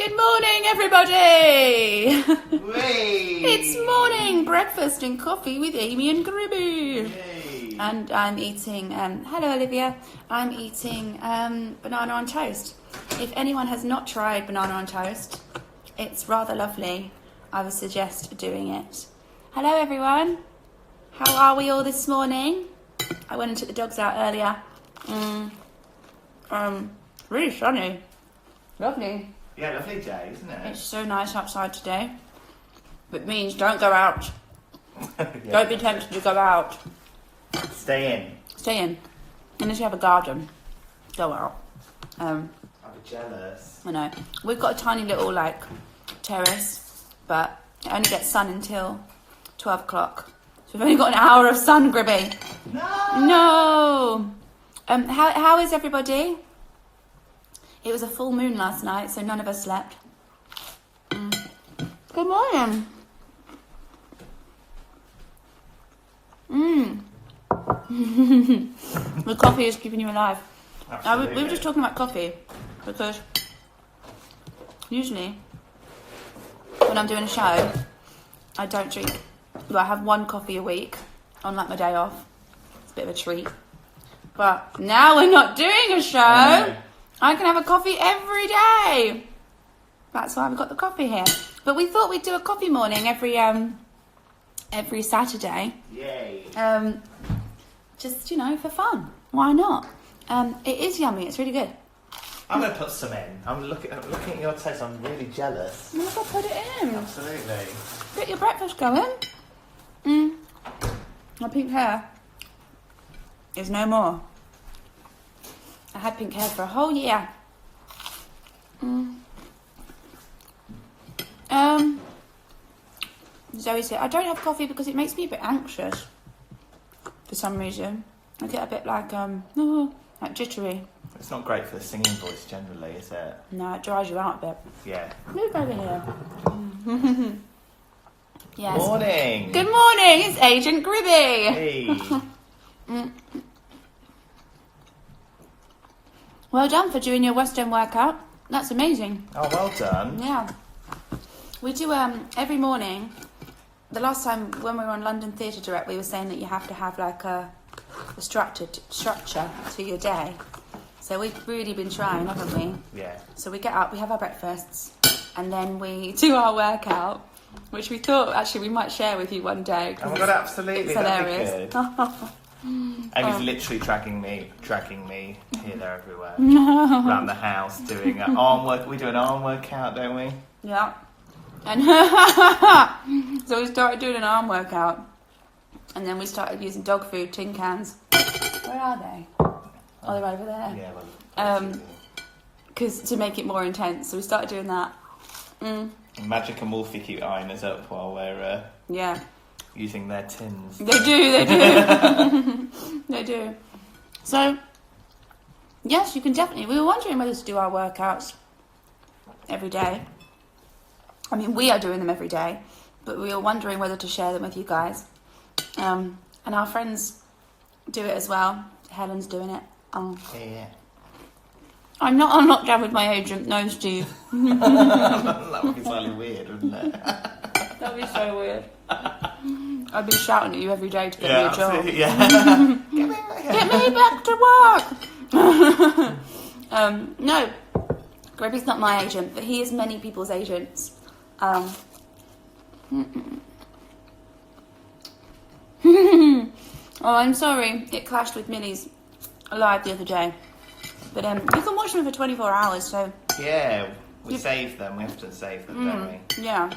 Good morning, everybody! Whey! It's morning breakfast and coffee with Aimie and Gribby. Yay. And I'm eating, hello Olivia, I'm eating banana on toast. If anyone has not tried banana on toast, it's rather lovely. I would suggest doing it. Hello everyone. How are we all this morning? I went and took the dogs out earlier. Really sunny. Lovely. Yeah, lovely day, isn't it? It's so nice outside today. It means don't go out. Yeah. Don't be tempted to go out. Stay in. Stay in. Unless you have a garden. Go out. I'll be jealous. I know. We've got a tiny little terrace, but it only gets sun until 12 o'clock. So we've only got an hour of sun, Gribby. No! No! How is everybody? It was a full moon last night, so none of us slept. Good morning. The coffee is keeping you alive. Absolutely. We were just talking about coffee because usually when I'm doing a show, I don't drink. Well, I have one coffee a week on my day off. It's a bit of a treat. But now we're not doing a show. No. I can have a coffee every day. That's why we've got the coffee here. But we thought we'd do a coffee morning every Saturday. Yay. Just, for fun. Why not? It is yummy. It's really good. I'm going to put some in. I'm looking at your toast. I'm really jealous. I'm going to put it in. Absolutely. Get your breakfast going. My pink hair is no more. I had pink hair for a whole year. Zoe said, I don't have coffee because it makes me a bit anxious. For some reason. I get a bit like jittery. It's not great for the singing voice generally, is it? No, it dries you out a bit. Yeah. Move over here. Yes. Morning. Good morning, it's Agent Gribby. Hey. Well done for doing your West End workout. That's amazing. Oh, well done. Yeah. We do every morning. The last time when we were on London Theatre Direct, we were saying that you have to have a structure to your day. So we've really been trying, haven't we? Yeah. So we get up, we have our breakfasts, and then we do our workout, which we thought actually we might share with you one day. Oh my god, absolutely. It's That'd hilarious. be good. Amy's literally tracking me here, there, everywhere, around the house, doing an arm work. We do an arm workout, don't we? Yeah. And so we started doing an arm workout, and then we started using dog food tin cans. Where are they? Oh, they're over there. Yeah, well. Because to make it more intense, so we started doing that. Magic and Wolfie keep eyeing us up while we're Yeah. using their tins. They do. They do. So, yes, you can definitely. We were wondering whether to do our workouts every day. I mean, we are doing them every day, but we were wondering whether to share them with you guys. And our friends do it as well. Helen's doing it. Yeah. I'm not on lockdown with my agent. No, Steve. That would be slightly weird, wouldn't it? That'd be so weird. I'd be shouting at you every day to get me a job. Absolutely, yeah. Get me back to work. No, Gribby's not my agent, but he is many people's agents. Oh, I'm sorry. It clashed with Millie's live the other day. But you can watch them for 24 hours, so... Yeah, we save them. We have to save them, don't we? Yeah.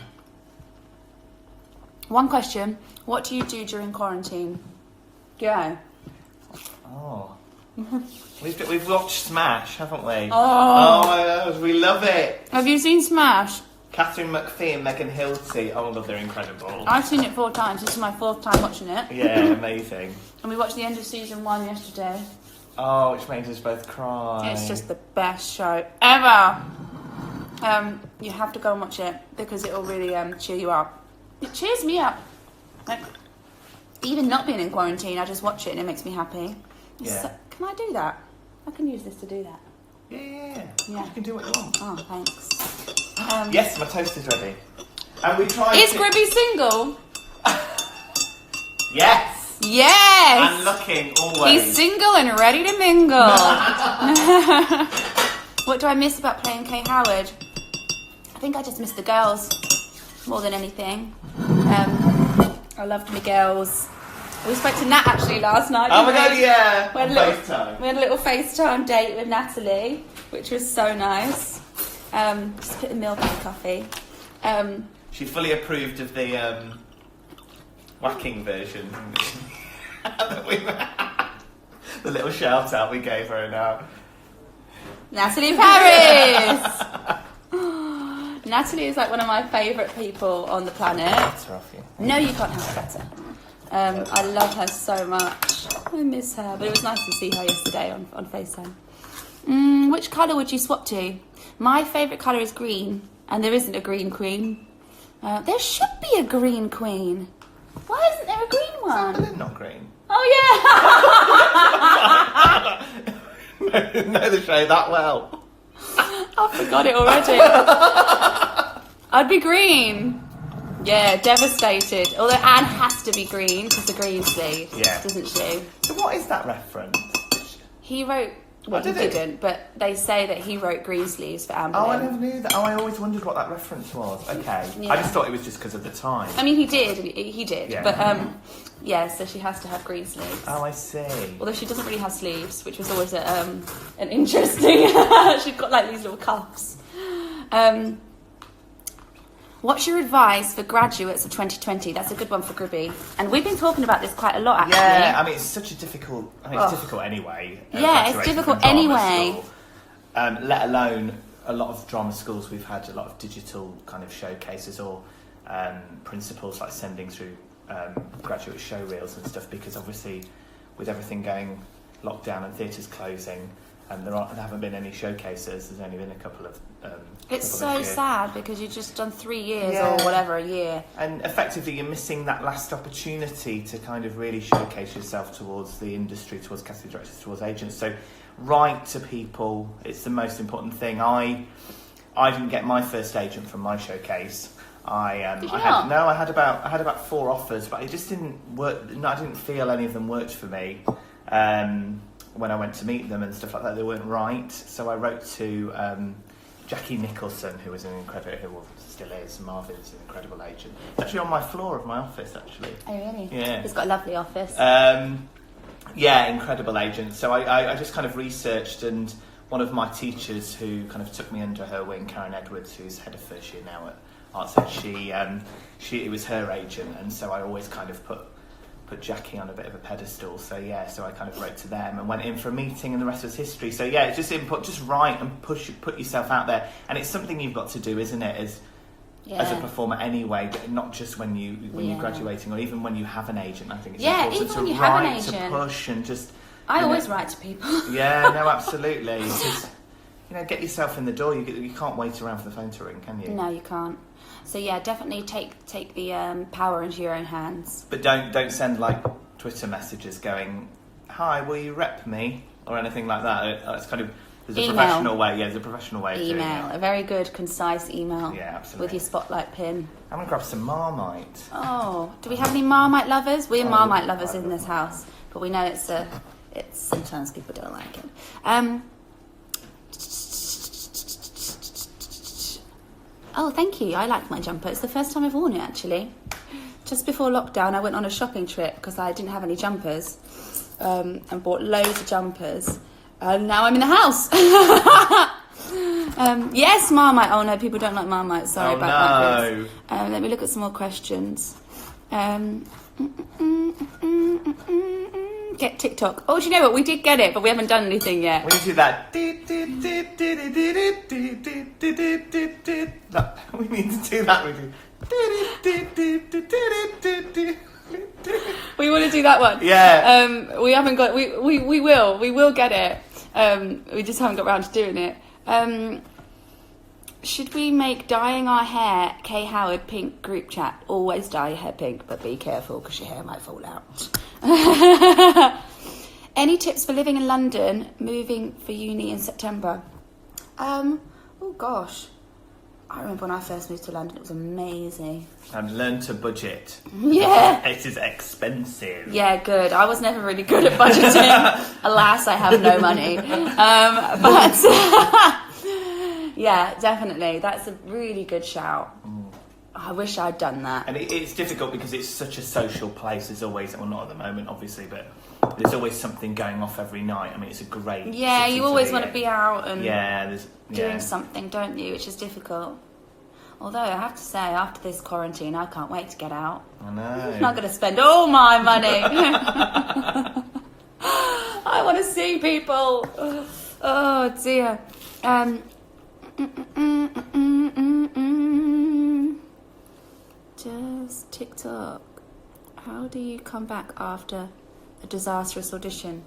One question. What do you do during quarantine? Go. Oh. We've watched Smash, haven't we? Oh. My God, we love it. Have you seen Smash? Catherine McPhee and Megan Hilty. Oh my God, they're incredible. I've seen it 4 times. This is my 4th time watching it. Yeah, amazing. And we watched the end of season 1 yesterday. Oh, which made us both cry. It's just the best show ever. You have to go and watch it because it will really cheer you up. It cheers me up. Like, even not being in quarantine, I just watch it and it makes me happy. Yeah. So, can I do that? I can use this to do that. Yeah. Yeah. You can do what you want. Oh, thanks. Yes, my toast is ready. And we tried. Is Gribby single? Yes. Yes. And looking always. He's single and ready to mingle. What do I miss about playing Kay Howard? I think I just miss the girls more than anything. I loved my girls. We spoke to Nat actually last night. Oh my god, yeah. We had a little FaceTime date with Natalie, which was so nice. Just put the milk in the coffee. She fully approved of the whacking version. The little shout out we gave her now. Natalie Paris! Natalie is like one of my favourite people on the planet. That's rough, yeah. No, you can't have better. I love her so much. I miss her, but it was nice to see her yesterday on FaceTime. Which colour would you swap to? My favourite colour is green, and there isn't a green queen. There should be a green queen. Why isn't there a green one? Is not green. Oh yeah! Know the show that well. I forgot it already. I'd be green. Yeah, devastated. Although Anne has to be green because the green sleeve, doesn't she? So what is that reference? He wrote. Well, he didn't, but they say that he wrote green sleeves for Anne Boleyn. Oh, I never knew that. Oh, I always wondered what that reference was. Okay, Yeah. I just thought it was just because of the time. I mean, he did. He did. Yeah. But yeah. So she has to have green sleeves. Oh, I see. Although she doesn't really have sleeves, which was always an interesting. She's got like these little cuffs. What's your advice for graduates of 2020? That's a good one for Gribby. And we've been talking about this quite a lot, actually. Yeah, I mean, it's such a difficult... I mean, it's difficult anyway. Yeah, it's difficult anyway. Let alone a lot of drama schools, we've had a lot of digital kind of showcases or principals like sending through graduate show reels and stuff, because obviously with everything going lockdown and theatres closing, there haven't been any showcases. There's only been a couple of... it's so sad because you've just done 3 years or whatever, a year. And effectively you're missing that last opportunity to kind of really showcase yourself towards the industry, towards casting directors, towards agents. So write to people. It's the most important thing. I didn't get my first agent from my showcase. I had about 4 offers, but it just didn't work. No, I didn't feel any of them worked for me. When I went to meet them and stuff like that, they weren't right. So I wrote to Jackie Nicholson, who was an incredible, who still is. Marvin's an incredible agent. It's actually on my floor of my office, actually. Oh, really? Yeah. He's got a lovely office. Yeah, incredible agent. So I just kind of researched, and one of my teachers who kind of took me under her wing, Karen Edwards, who's head of first year now at Arts Ed, it was her agent, and so I always kind of put Jackie on a bit of a pedestal. So so I kind of wrote to them and went in for a meeting, and the rest was history. So it's just input, just write and put yourself out there, and it's something you've got to do, isn't it? As a performer anyway, but not just when you're graduating, or even when you have an agent. I think it's important to write, to push, and just. I always write to people. Yeah, no, absolutely. Just get yourself in the door. You can't wait around for the phone to ring, can you? No, you can't. So definitely take the power into your own hands. But don't send like Twitter messages going, "Hi, will you rep me?" or anything like that. It's kind of there's a professional way. Yeah, there's a professional way of doing it. A very good, concise email. Yeah, absolutely. With your spotlight pin. I'm gonna grab some Marmite. Oh, do we have any Marmite lovers? We're Marmite lovers in this house, but we know it's sometimes people don't like it. Oh, thank you. I like my jumper. It's the first time I've worn it, actually. Just before lockdown, I went on a shopping trip because I didn't have any jumpers, and bought loads of jumpers. And now I'm in the house. Yes, Marmite. Oh, no, people don't like Marmite. Sorry about that, Chris. Let me look at some more questions. Get TikTok. Oh, do you know what? We did get it, but we haven't done anything yet. We need to do that. We need to do that. We want to do that one. Yeah. We haven't got. We will. We will get it. We just haven't got around to doing it. Should we make dyeing our hair Kay Howard pink group chat? Always dye your hair pink, but be careful because your hair might fall out. Any tips for living in London, moving for uni in September? Oh gosh, I remember when I first moved to London. It was amazing. And learn to budget. Yeah. It is expensive. Yeah, good. I was never really good at budgeting. Alas, I have no money. But yeah, definitely. That's a really good shout. I wish I'd done that. And it's difficult because it's such a social place. There's always, well, not at the moment, obviously, but there's always something going off every night. I mean, it's a great. Yeah, city you always be want to in. be out and doing yeah. something, don't you? Which is difficult. Although I have to say, after this quarantine, I can't wait to get out. I know. I'm not going to spend all my money. I want to see people. Oh dear. Just TikTok. How do you come back after a disastrous audition?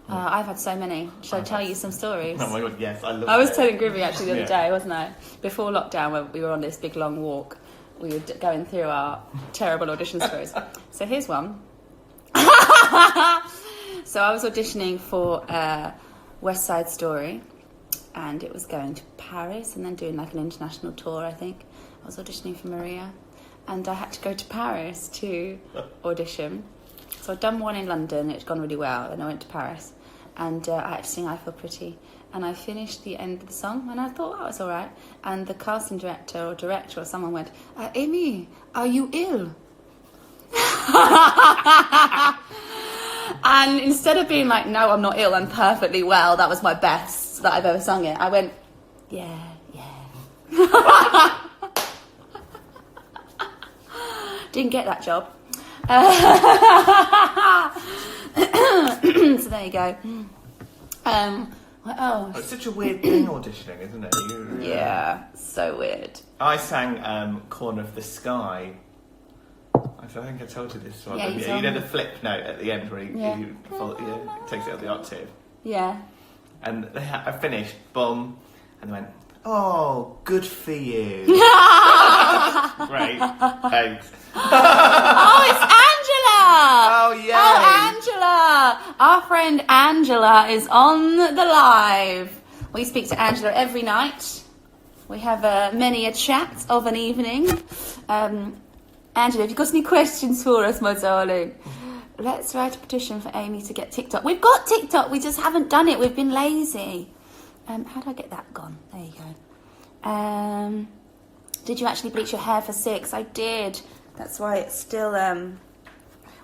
I've had so many. Should I tell you some stories? Oh my god, yes, I love I was it. telling Gribby actually the other day, wasn't I? Before lockdown, when we were on this big long walk, we were going through our terrible audition stories. So here's one. So I was auditioning for West Side Story, and it was going to Paris and then doing like an international tour, I think. I was auditioning for Maria, and I had to go to Paris to audition. So I'd done one in London, it had gone really well, and I went to Paris. And I had to sing I Feel Pretty. And I finished the end of the song, and I thought that was all right. And the casting director or someone went, Aimie, are you ill? And instead of being like, no, I'm not ill, I'm perfectly well, that was my best that I've ever sung it, I went, yeah. Didn't get that job. So there you go. What else? It's such a weird thing, auditioning, isn't it? Yeah, so weird. I sang Corner of the Sky. I think I told you this one. Yeah, you told know me. the flip note at the end where he takes it up the octave. Yeah. And I finished, boom, and they went, oh, good for you. Great, thanks. Oh, it's Angela! Oh, yeah. Oh, Angela! Our friend Angela is on the live. We speak to Angela every night. We have many a chat of an evening. Angela, have you got any questions for us, my darling? Let's write a petition for Aimie to get TikTok. We've got TikTok, we just haven't done it. We've been lazy. How do I get that gone? There you go. Did you actually bleach your hair for 6? I did. That's why it's still,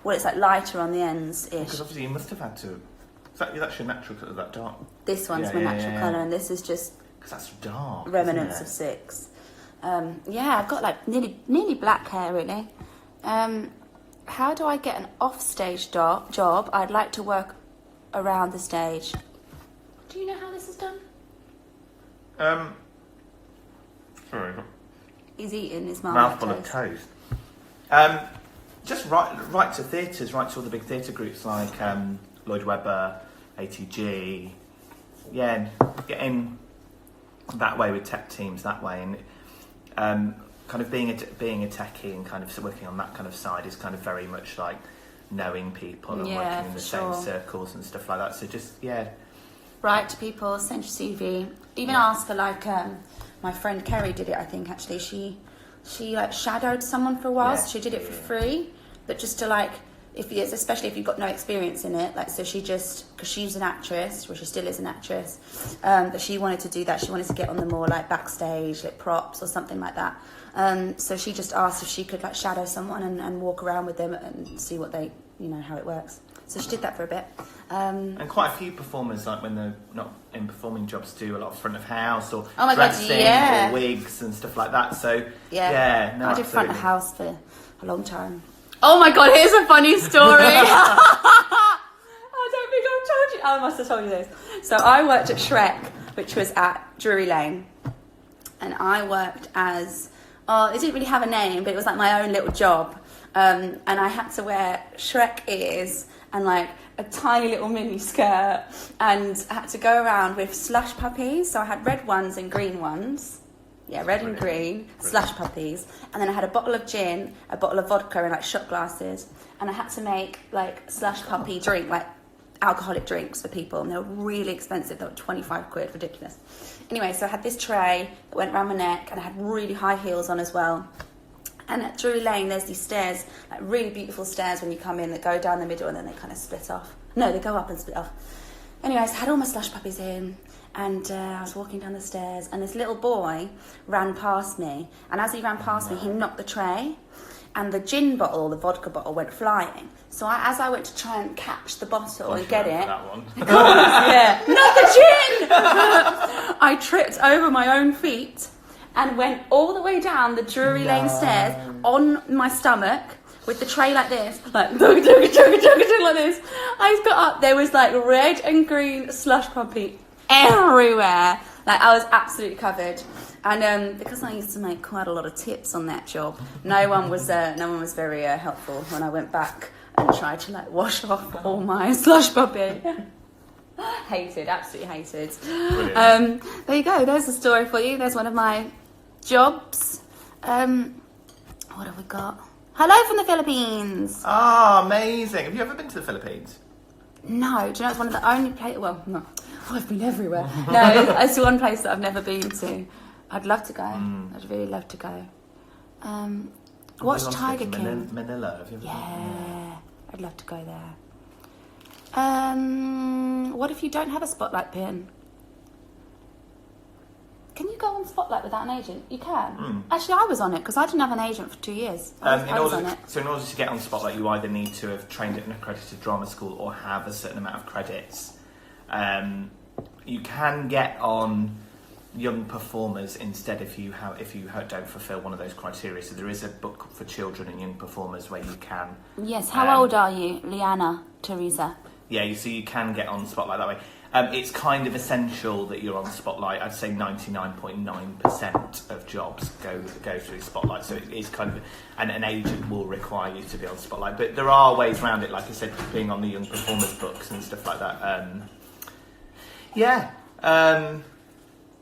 it's like lighter on the ends-ish. Because obviously you must have had to. That's your natural colour, that dark. This one's my natural colour, and this is just because that's dark. remnants of 6. I've got like nearly black hair, really. How do I get an off-stage job? I'd like to work around the stage. Do you know how this is done? Sorry. He's eating his Mouthful of toast. Just write to theatres, write to all the big theatre groups like Lloyd Webber, ATG. Yeah, get in that way with tech teams that way, and kind of being a techie and kind of working on that kind of side is kind of very much like knowing people and working in the same circles and stuff like that. So just write to people, send your CV, even ask for like my friend Kerry did it. I think actually she like shadowed someone for a while. So she did it for free, but just to like especially if you've got no experience in it, like so she just because she's an actress, well she still is an actress, but she wanted to do that. She wanted to get on the more like backstage, like props or something like that. So she just asked if she could like shadow someone and walk around with them and see what they, how it works. So she did that for a bit. And quite a few performers, like when they're not in performing jobs, do a lot of front of house or oh my dressing God, or wigs and stuff like that. So I did front of house for a long time. Oh my God, here's a funny story. I don't think I've told you. I must have told you this. So I worked at Shrek, which was at Drury Lane, and I worked as it didn't really have a name, but it was like my own little job. And I had to wear Shrek ears and like a tiny little mini skirt, and I had to go around with slush puppies. So I had red ones and green ones. Yeah, red and green, slush puppies. And then I had a bottle of gin, a bottle of vodka and like shot glasses. And I had to make like slush puppy drink, like alcoholic drinks for people, and they were really expensive. They were 25 quid, ridiculous. Anyway, so I had this tray that went around my neck, and I had really high heels on as well. And at Drury Lane, there's these stairs, like really beautiful stairs when you come in, that go down the middle and then they kind of split off. No, they go up and split off. Anyway, so I had all my slush puppies in, and I was walking down the stairs, and this little boy ran past me, and as he ran past me, he knocked the tray, and the gin bottle, the vodka bottle, went flying. So as I went to try and catch the bottle and get it, that one. of course, yeah, not the gin! I tripped over my own feet and went all the way down the Drury Lane stairs on my stomach with the tray like this, like like this. I got up, there was like red and green slush puppy everywhere. Like I was absolutely covered. And because I used to make quite a lot of tips on that job, no one was very helpful when I went back and tried to like wash off all my slush puppy. Hated, absolutely hated. There you go. There's a story for you. There's one of my jobs. What have we got? Hello from the Philippines. Ah, amazing. Have you ever been to the Philippines? No, do you know it's one of the only places? Well, no, I've been everywhere. No, it's one place that I've never been to. I'd love to go. I'd really love to go. Watch Tiger King. Manila. Have you ever been? Yeah, I'd love to go there. What if you don't have a spotlight pin? Can you go on Spotlight without an agent? You can. Actually, I was on it because I didn't have an agent for 2 years. I was on it. So in order to get on Spotlight, you either need to have trained at an accredited drama school or have a certain amount of credits. You can get on young performers instead if you don't fulfil one of those criteria. So there is a book for children and young performers where you can. Yes. How old are you, Liana, Teresa? Yeah, so you can get on Spotlight that way. It's kind of essential that you're on Spotlight. I'd say 99.9% of jobs go through Spotlight. So it is kind of, and an agent will require you to be on Spotlight. But there are ways around it, like I said, being on the young performers books and stuff like that.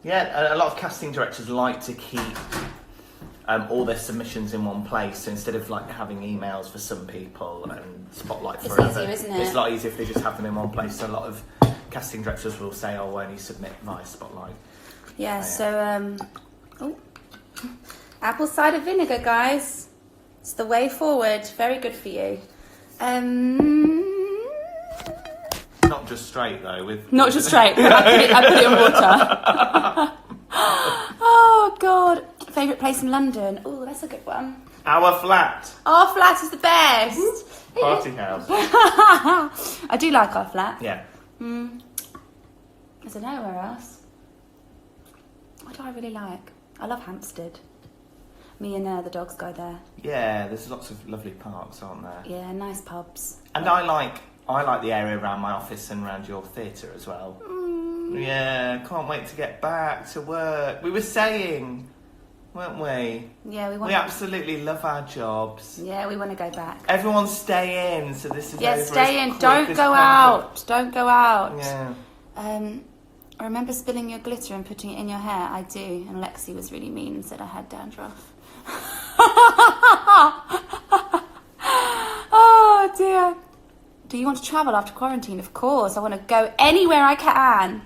A lot of casting directors like to keep all their submissions in one place. So instead of like having emails for some people and Spotlight for others, easier, isn't it? It's a lot easier if they just have them in one place. So a lot of casting directors will say, "Oh, only submit via Spotlight." Yeah. So, apple cider vinegar, guys. It's the way forward. Very good for you. Not just straight though. Not just straight. I put it in water. Oh God. Favourite place in London? Oh, that's a good one. Our flat. Our flat is the best. Party house. I do like our flat. Yeah. I don't know where else. What do I really like? I love Hampstead. Me and the dogs go there. Yeah, there's lots of lovely parks, aren't there? Yeah, nice pubs. And I like the area around my office and around your theatre as well. Yeah, can't wait to get back to work. We were saying, weren't we? Yeah, we absolutely love our jobs. Yeah, we want to go back. Everyone stay in, so this is over stay as in. quick Don't as go possible. out. Don't go out. Yeah. I remember spilling your glitter and putting it in your hair. I do. And Lexi was really mean and said I had dandruff. Oh dear. Do you want to travel after quarantine? Of course. I want to go anywhere I can.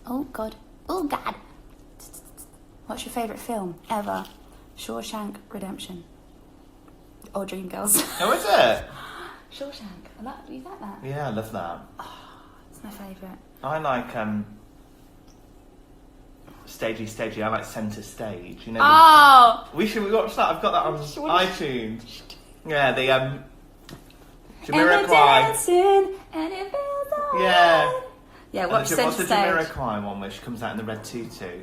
Oh God. Oh God. What's your favourite film ever? Shawshank Redemption. Or Dreamgirls. Oh, is it? Shawshank. Do you like that? Yeah, I love that. Oh, it's my favourite. I like Stagey. I like Centre Stage. You know. We watch that. I've got that on iTunes. Yeah, the Jamiroquai. And it feels alright. Yeah. Yeah, watch Centre What's the Stage. Jamiroquai one where she comes out in the red tutu?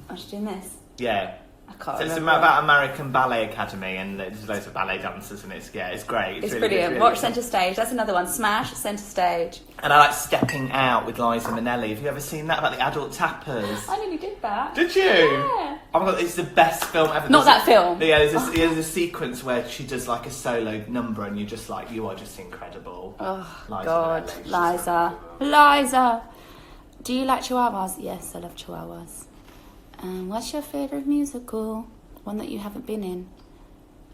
Oh, she's doing this? Yeah. I can't So it's remember. about American Ballet Academy and there's loads of ballet dancers and it's great. It's really brilliant. good, really Watch good. Centre Stage. That's another one. Smash Centre Stage. And I like Stepping Out with Liza Minnelli. Have you ever seen that about the adult tappers? I nearly did that. Did you? Yeah. Oh my god, it's the best film ever. Not that film. Yeah, there's a sequence where she does like a solo number and you're just like, you are just incredible. Oh, Liza God. Minnelli, she's Liza. so Liza. Do you like chihuahuas? Yes, I love chihuahuas. What's your favourite musical? One that you haven't been in?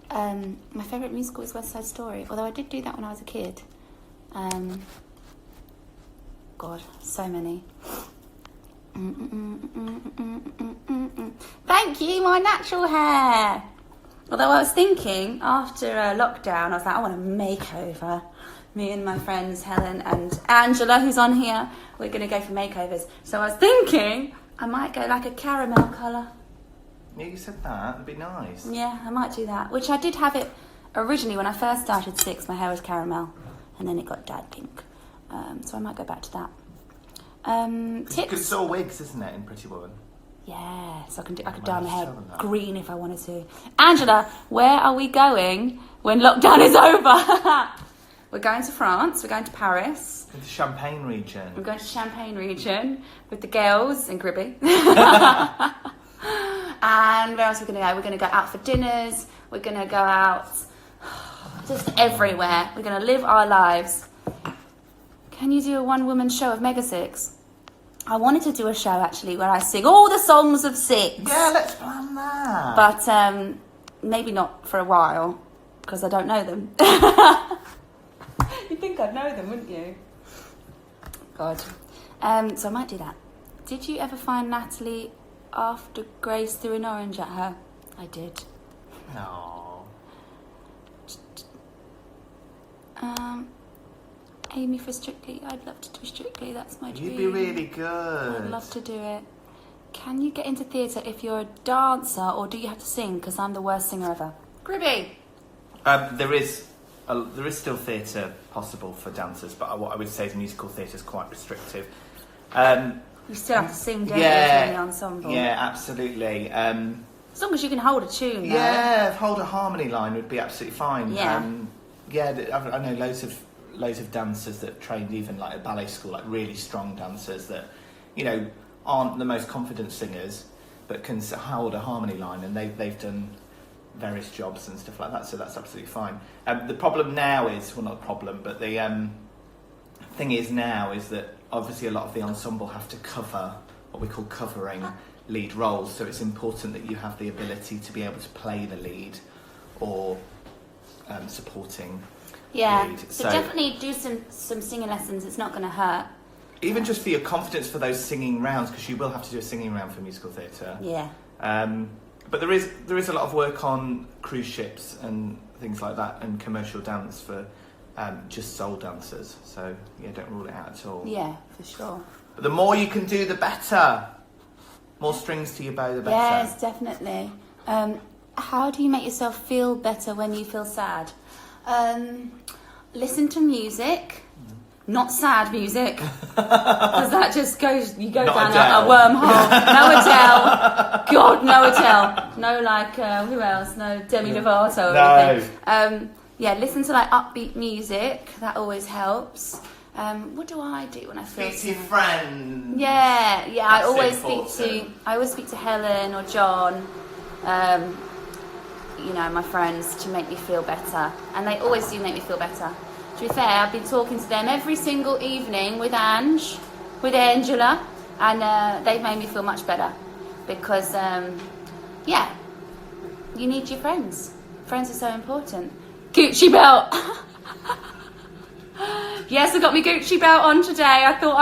My favourite musical is West Side Story, although I did do that when I was a kid. God, so many. Thank you, my natural hair. Although I was thinking after lockdown, I was like, I want a makeover. Me and my friends Helen and Angela, who's on here, we're going to go for makeovers. So I was thinking I might go like a caramel colour. Yeah, you said that. It'd be nice. Yeah, I might do that. Which I did have it originally when I first started Six. My hair was caramel, and then it got dyed pink. So I might go back to that. Tips. It's all wigs, isn't it, in Pretty Woman? Yeah, so I could dye my hair green if I wanted to. Angela, where are we going when lockdown is over? We're going to France. We're going to Paris. In the Champagne region. We're going to Champagne region with the girls and Gribby. And where else are we going to go? We're going to go out for dinners. We're going to go out just everywhere. We're going to live our lives. Can you do a one-woman show of Mega Six? I wanted to do a show, actually, where I sing all the songs of Six. Yeah, let's plan that. But maybe not for a while, because I don't know them. You'd think I'd know them, wouldn't you? God. So I might do that. Did you ever find Natalie after Grace threw an orange at her? I did. No. Aimie for Strictly. I'd love to do Strictly. That's my dream. You'd be really good. I'd love to do it. Can you get into theatre if you're a dancer, or do you have to sing? Because I'm the worst singer ever. Gribby. There is still theatre possible for dancers, but what I would say is musical theatre is quite restrictive. You still have to sing, don't you, if you're in the ensemble? Yeah, absolutely. As long as you can hold a tune, though. Yeah, hold a harmony line would be absolutely fine. Yeah. I know loads of dancers that trained even like at ballet school, like really strong dancers that, you know, aren't the most confident singers, but can hold a harmony line, and they've done various jobs and stuff like that, so that's absolutely fine. The problem now is, well, not a problem, but the thing is now is that obviously a lot of the ensemble have to cover what we call covering lead roles, so it's important that you have the ability to be able to play the lead or supporting lead. So definitely do some singing lessons. It's not going to hurt. Even just for your confidence for those singing rounds, because you will have to do a singing round for musical theatre. Yeah. But there is a lot of work on cruise ships and things like that, and commercial dance for just soul dancers. So yeah, don't rule it out at all. Yeah, for sure. But the more you can do, the better. More strings to your bow, the better. Yes, definitely. How do you make yourself feel better when you feel sad? Listen to music. Not sad music, because that just goes. You go Not down a wormhole. No Adele, God, no Adele. No, like who else? No Demi Lovato or anything. Yeah, listen to like upbeat music. That always helps. What do I do when I feel? Speak to your friend. Yeah. That's I always important. I always speak to Helen or John. You know, my friends, to make me feel better, and they always do make me feel better. To be fair, I've been talking to them every single evening with Angela, and they've made me feel much better because, yeah, you need your friends. Friends are so important. Gucci belt. Yes, I got my Gucci belt on today. I thought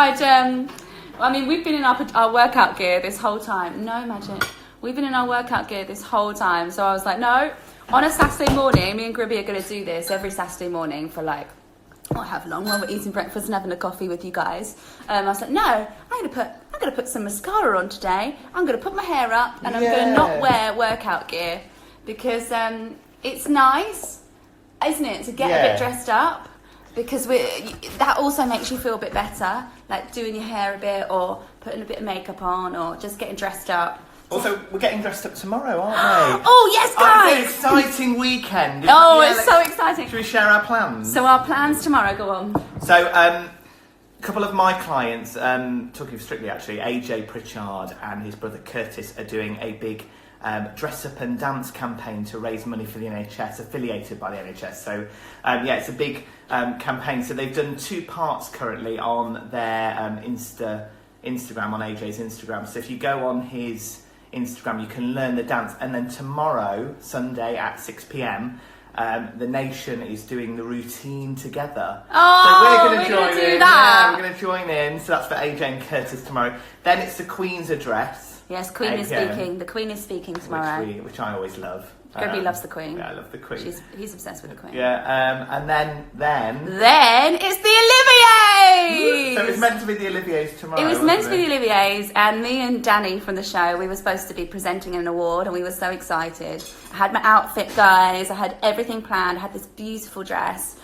I mean, we've been in our workout gear this whole time. No magic. We've been in our workout gear this whole time. So I was like, no, on a Saturday morning, me and Gribby are going to do this every Saturday morning for like, not how long, while we're eating breakfast and having a coffee with you guys. I was like, no, I'm going to put some mascara on today. I'm going to put my hair up, and I'm going to not wear workout gear because it's nice, isn't it, to get a bit dressed up, because that also makes you feel a bit better, like doing your hair a bit or putting a bit of makeup on or just getting dressed up. Also, we're getting dressed up tomorrow, aren't we? Oh, yes, guys! It's an exciting weekend. It's so exciting. Should we share our plans? So our plans tomorrow, go on. So, a couple of my clients, talking of Strictly actually, AJ Pritchard and his brother Curtis are doing a big dress up and dance campaign to raise money for the NHS, affiliated by the NHS. So, it's a big campaign. So they've done 2 parts currently on their Instagram, on AJ's Instagram. So if you go on his Instagram, you can learn the dance, and then tomorrow, Sunday at 6 p.m, the nation is doing the routine together. Oh, so we're going to join do in. that. Yeah, we're going to join in. So that's for AJ and Curtis tomorrow. Then it's the Queen's address. Yes, Queen is speaking. The Queen is speaking tomorrow. Which I always love. Gribby loves the Queen. Yeah, I love the Queen. He's obsessed with the Queen. Yeah, and then it's the Olivier's. So it was meant to be the Olivier's tomorrow. It was meant to be the Olivier's, and me and Danny from the show, we were supposed to be presenting an award, and we were so excited. I had my outfit, guys. I had everything planned. I had this beautiful dress,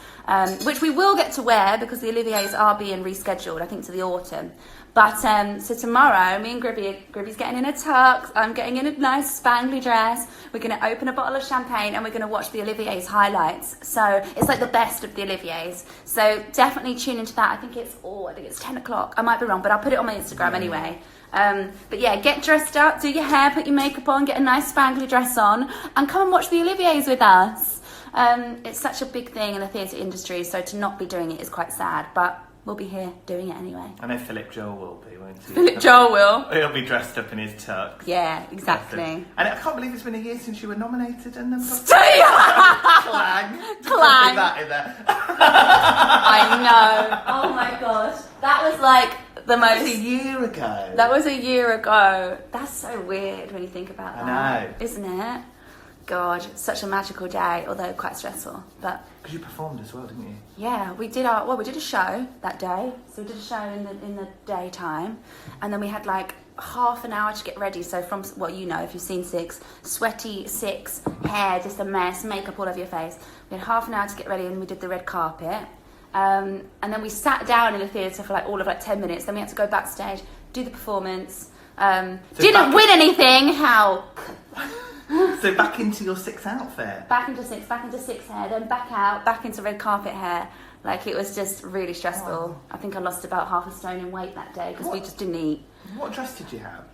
which we will get to wear because the Olivier's are being rescheduled, I think, to the autumn. But so tomorrow, me and Gribby's getting in a tux. I'm getting in a nice spangly dress. We're going to open a bottle of champagne and we're going to watch the Olivier's highlights. So it's like the best of the Olivier's. So definitely tune into that. I think it's 10 o'clock. I might be wrong, but I'll put it on my Instagram anyway. But yeah, get dressed up, do your hair, put your makeup on, get a nice spangly dress on, and come and watch the Olivier's with us. It's such a big thing in the theatre industry, so to not be doing it is quite sad. But we'll be here doing it anyway. I know Philip Joel will be, won't he? Philip Joel will. He'll be dressed up in his tux. Yeah, exactly. And I can't believe it's been a year since you were nominated and then Stay clang. Clang. That in there. I know. Oh my gosh. That was like the most... That was a year ago. That was a year ago. That's so weird when you think about that. I know. Isn't it? God, such a magical day, although quite stressful. But because you performed as well, didn't you? yeah, we did a show that day. So we did a show in the daytime, and then we had like half an hour to get ready. So from if you've seen Six, sweaty Six, hair just a mess, makeup all over your face. We had half an hour to get ready, and we did the red carpet. And then we sat down in the theatre for all of 10 minutes. Then we had to go backstage, do the performance. Didn't win anything. How? So back into your Six outfit. Back into Six hair, then back out, back into red carpet hair. Like, it was just really stressful. Oh. I think I lost about half a stone in weight that day because we just didn't eat. What dress did you have?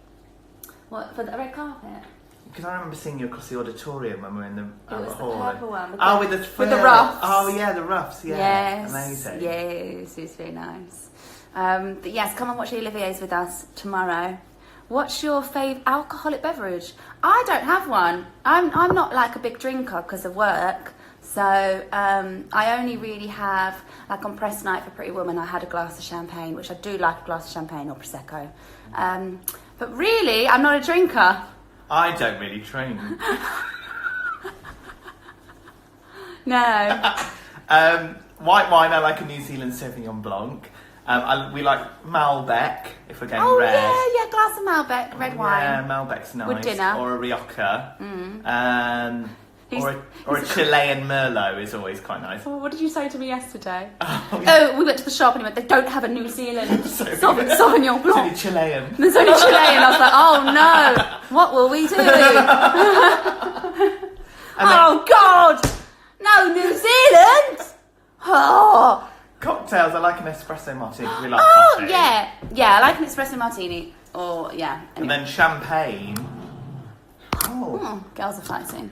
What, for the red carpet? Because I remember seeing you across the auditorium when we were in the It was the hall. purple one. With the ruffs. Oh yeah, the ruffs. Yeah. Yes. Amazing. Yes, it was very nice. But yes, come and watch the Olivier's with us tomorrow. What's your fave alcoholic beverage? I don't have one. I'm not like a big drinker because of work. So I only really have, like on press night for Pretty Woman, I had a glass of champagne, which I do like a glass of champagne or Prosecco. But really, I'm not a drinker. I don't really drink. No. White wine, I like a New Zealand Sauvignon Blanc. We like Malbec, if we're going red. Oh, yeah, glass of Malbec, red wine. Yeah, Malbec's nice. With dinner. Or a Rioja. Or a Chilean Merlot is always quite nice. Oh, what did you say to me yesterday? Oh, yeah. We went to the shop and he went, they don't have a New Zealand Sauvignon It's Blanc. only Chilean. There's only Chilean. I was like, oh no, what will we do? Oh God, no New Zealand. Oh. Cocktails, I like an espresso martini. We like coffee. Yeah, I like an espresso martini. Or yeah. Anyway. And then champagne. Girls are fighting.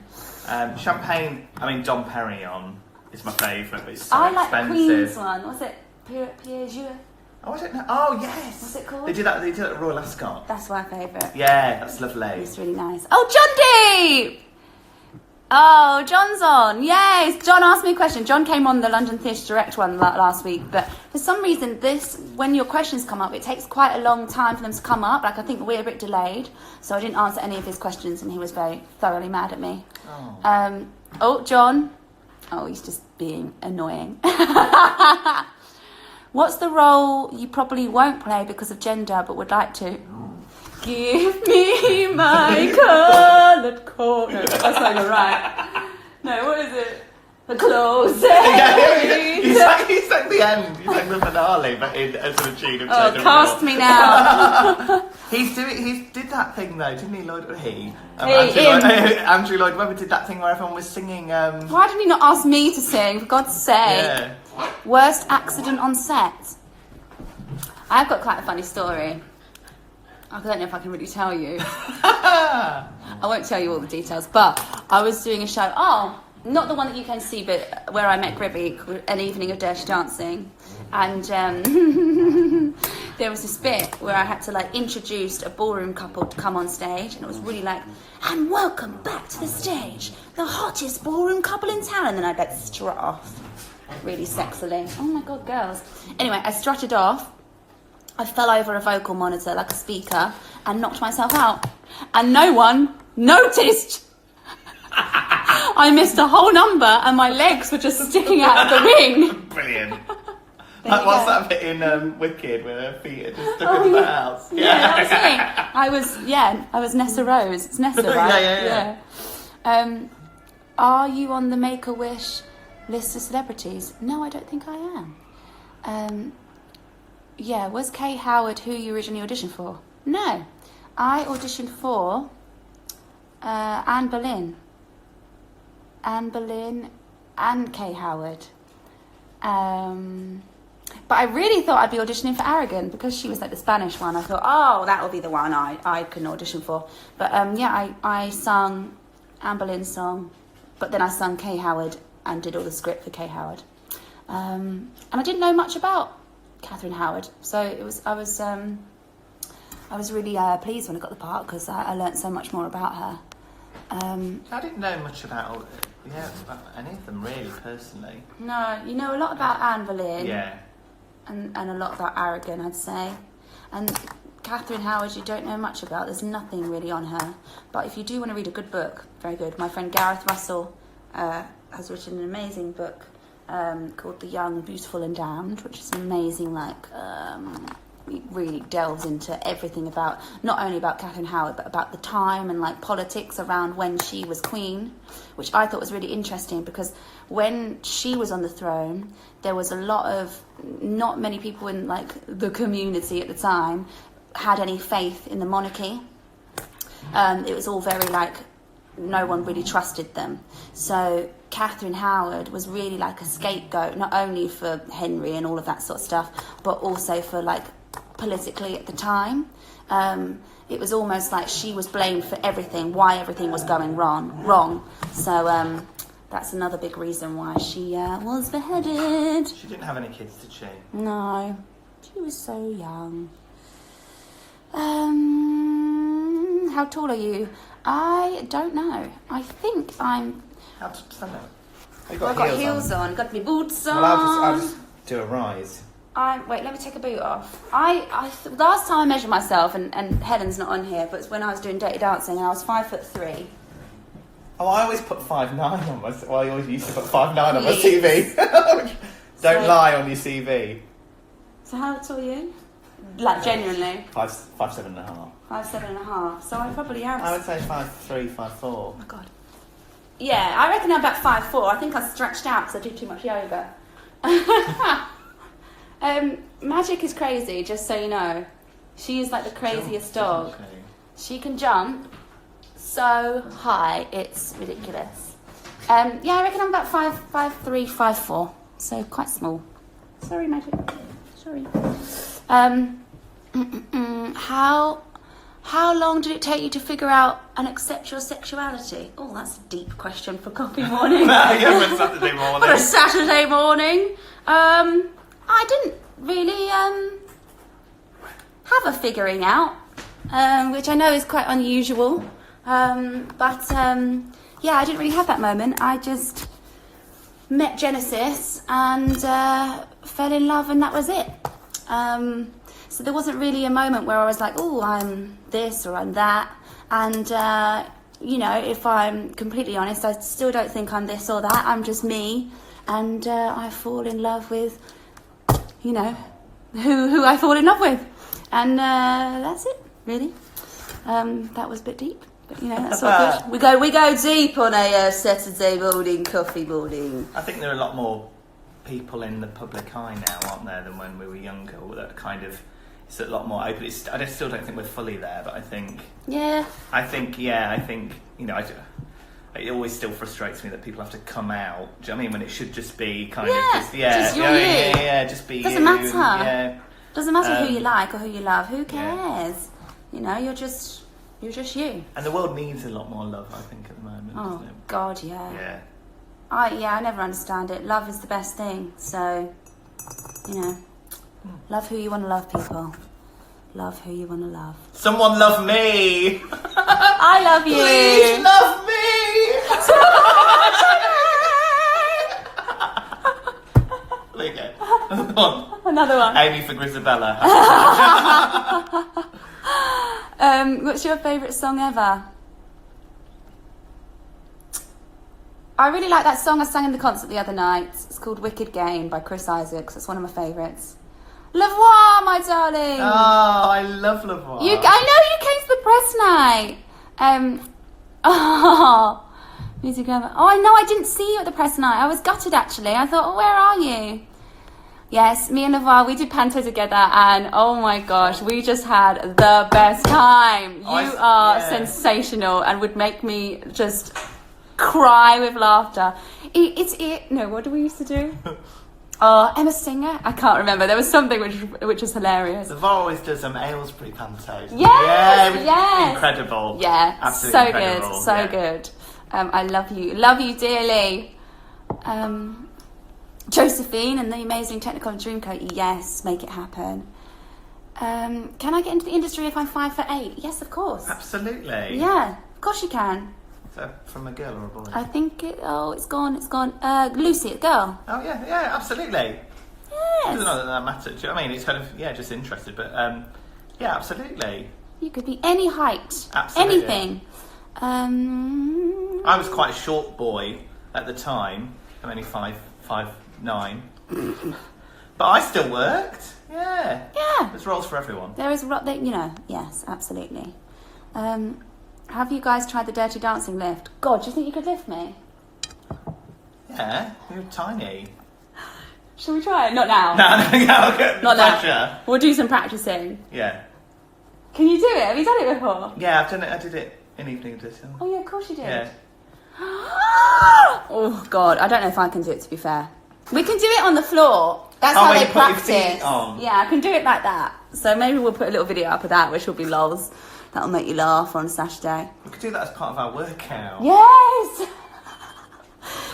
Champagne. I mean, Dom Perignon is my favourite, but it's so I like expensive. the Queen's one. What's it? Pierre Jouet. Oh, I don't know. Oh, yes. What's it called? They did that at Royal Ascot. That's my favourite. Yeah, that's lovely. It's really nice. Oh, John D! Oh, John's on. Yes, John asked me a question. John came on the London Theatre Direct one last week, but for some reason, when your questions come up, it takes quite a long time for them to come up. Like, I think we're a bit delayed, so I didn't answer any of his questions, and he was very thoroughly mad at me. John. Oh, he's just being annoying. What's the role you probably won't play because of gender, but would like to? Give me my coloured coat. No, that's not even right. No, what is it? The closest. He's like the end. He's like the finale, but as a tune of gender. Cast me now. He did that thing though, didn't he, Lloyd? Andrew Lloyd Webber did that thing where everyone was singing. Why didn't he not ask me to sing? For God's sake. Yeah. Worst accident on set. I've got quite a funny story. I don't know if I can really tell you. I won't tell you all the details, but I was doing a show. Not the one that you can see, but where I met Gribby, An Evening of Dirty Dancing. And there was this bit where I had to like introduce a ballroom couple to come on stage, and it was really like, and welcome back to the stage, the hottest ballroom couple in town, and then I'd like strut off really sexily. Oh my god, girls. Anyway, I strutted off. I fell over a vocal monitor like a speaker and knocked myself out, and no one noticed. I missed a whole number and my legs were just sticking out of the ring. Brilliant. Like, what's that bit in Wicked where her feet are just stuck in the house? Yeah, that was me. I was Nessa Rose. It's Nessa, right? yeah. Are you on the Make-A-Wish list of celebrities? No, I don't think I am. Was Kay Howard who you originally auditioned for? No. I auditioned for Anne Boleyn and Kay Howard. But I really thought I'd be auditioning for Aragon because she was like the Spanish one. I thought, oh, that will be the one I can audition for. But I sung Anne Boleyn's song, but then I sung Kay Howard and did all the script for Kay Howard. And I didn't know much about Catherine Howard, so I was really pleased when I got the part because I learnt so much more about her. I didn't know much about any of them really, personally. No, you know a lot about Anne Boleyn. Yeah. And a lot about Aragon, I'd say. And Catherine Howard, you don't know much about. There's nothing really on her. But if you do want to read a good book, very good. My friend Gareth Russell has written an amazing book called The Young, Beautiful and Damned, which is amazing, it really delves into everything about, not only about Catherine Howard, but about the time and like politics around when she was queen, which I thought was really interesting because when she was on the throne, there was a lot of, not many people in like the community at the time had any faith in the monarchy. It was all very like, no one really trusted them. So Catherine Howard was really like a scapegoat, not only for Henry and all of that sort of stuff, but also for like politically at the time. It was almost like she was blamed for everything, why everything was going wrong. So that's another big reason why she was beheaded. She didn't have any kids, did she? No, she was so young. How tall are you? I don't know. I think I'm... How to stand up? I've got heels on. Got my boots on. Well, I'll just do a rise. Wait, let me take a boot off. Last time I measured myself, and Helen's not on here, but it's when I was doing Dirty Dancing, and I was 5'3". Oh, I always put 5'9" on my... Well, I always used to put 5'9" on my CV. Don't lie on your CV. So how tall are you? Like, genuinely? 5'7.5". 5'7.5". So I probably am. I would say 5'3", 5'4". Oh my god. Yeah, I reckon I'm about 5'4". I think I stretched out because I do too much yoga. Magic is crazy, just so you know. She is like the craziest dog. She can jump so high, it's ridiculous. I reckon I'm about 5'3", 5'4". So quite small. Sorry, Magic. Sorry. How long did it take you to figure out and accept your sexuality? Oh, that's a deep question for coffee morning. Yeah, for Saturday morning. For a Saturday morning. I didn't really have a figuring out, which I know is quite unusual. But I didn't really have that moment. I just met Genesis and fell in love, and that was it. So there wasn't really a moment where I was like, oh, I'm this or I'm that. And, if I'm completely honest, I still don't think I'm this or that. I'm just me. And I fall in love with, who I fall in love with. And that's it, really. That was a bit deep. But, that's all good. We go deep on a Saturday morning, coffee morning. I think there are a lot more people in the public eye now, aren't there, than when we were younger, that kind of... It's a lot more open. I still don't think we're fully there, but I think... Yeah. It always still frustrates me that people have to come out. Do you know what I mean? When it should just be kind of just... just you. Just be Doesn't you. matter. Yeah. Doesn't matter who you like or who you love. Who cares? Yeah. You're just you. And the world needs a lot more love, I think, at the moment, doesn't it? God, yeah. Yeah. I never understand it. Love is the best thing. So, love who you want to love, people. Love who you want to love. Someone love me. I love you. Please love me. There you go. Another one. Aimie for Grisabella. What's your favourite song ever? I really like that song I sang in the concert the other night. It's called Wicked Game by Chris Isaacs. It's one of my favourites. Lavoir, my darling. Oh, I love Lavoir. I know you came to the press night. Music Lover. Oh, I know. I didn't see you at the press night. I was gutted actually. I thought, where are you? Yes, me and Lavoir, we did Panto together, and oh my gosh, we just had the best time. You are sensational, and would make me just cry with laughter. No, what do we used to do? Oh, Emma Singer? I can't remember. There was something which was hilarious. Lavoir always does Aylesbury pantos. Yes, Incredible. Yeah, absolutely so incredible. Good, so good. I love you dearly. Josephine and the amazing Technicolor Dreamcoat. Yes, make it happen. Can I get into the industry if I'm 5'8"? Yes, of course. Absolutely. Yeah, of course you can. Is that from a girl or a boy? I think it's gone. Lucy, a girl. Oh yeah, absolutely. Yes. Doesn't know that matters. Do you know what I mean? It's kind of just interested, but yeah, absolutely. You could be any height. Absolutely. Anything. I was quite a short boy at the time. I'm only 5'9", but I still worked. Yeah. Yeah. There's roles for everyone. There is, yes, absolutely. Have you guys tried the Dirty Dancing lift? God, do you think you could lift me? Yeah, you're tiny. Shall we try it? Not now. No, okay. Not Pressure. now. We'll do some practicing. Yeah. Can you do it? Have you done it before? Yeah, I've done it. I did it in Evening Edition. Oh yeah, of course you did. Yeah. Oh God, I don't know if I can do it, to be fair. We can do it on the floor. That's how they you put your practice. feet on. Yeah, I can do it like that. So maybe we'll put a little video up of that, which will be lols. That'll make you laugh on a Saturday. We could do that as part of our workout. Yes!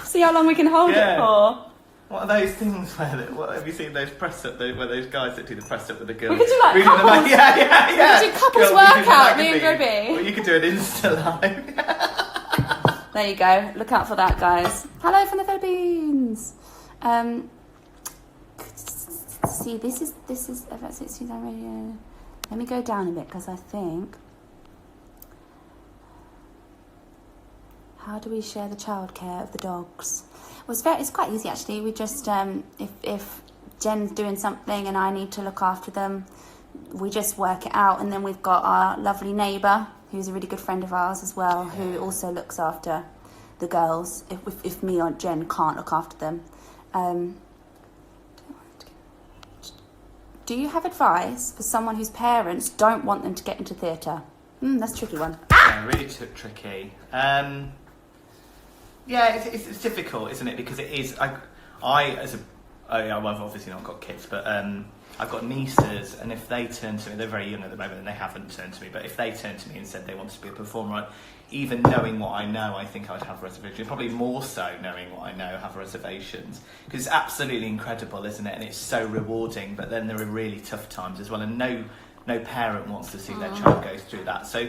See how long we can hold it for. What are those things what have you seen those press up, where those guys that do the press up with the girls? We could do like reading couples. Yeah. We could do couples workout, me and Gribby. Well, you could do an Insta live. There you go. Look out for that, guys. Hello from the Philippines. See, this is about 16 radio. Let me go down a bit because I think. How do we share the childcare of the dogs? Well, it's quite easy actually. We just if Jen's doing something and I need to look after them, we just work it out. And then we've got our lovely neighbour, who's a really good friend of ours as well, who also looks after the girls if me or Jen can't look after them. Do you have advice for someone whose parents don't want them to get into theatre? That's a tricky one. Yeah, really tricky. Yeah, it's difficult, isn't it? Because it is. I've obviously not got kids, but I've got nieces, and if they turn to me, they're very young at the moment, and they haven't turned to me. But if they turned to me and said they wanted to be a performer, even knowing what I know, I think I'd have reservations. Probably more so knowing what I know, have reservations. Because it's absolutely incredible, isn't it? And it's so rewarding. But then there are really tough times as well, and no parent wants to see their child go through that. So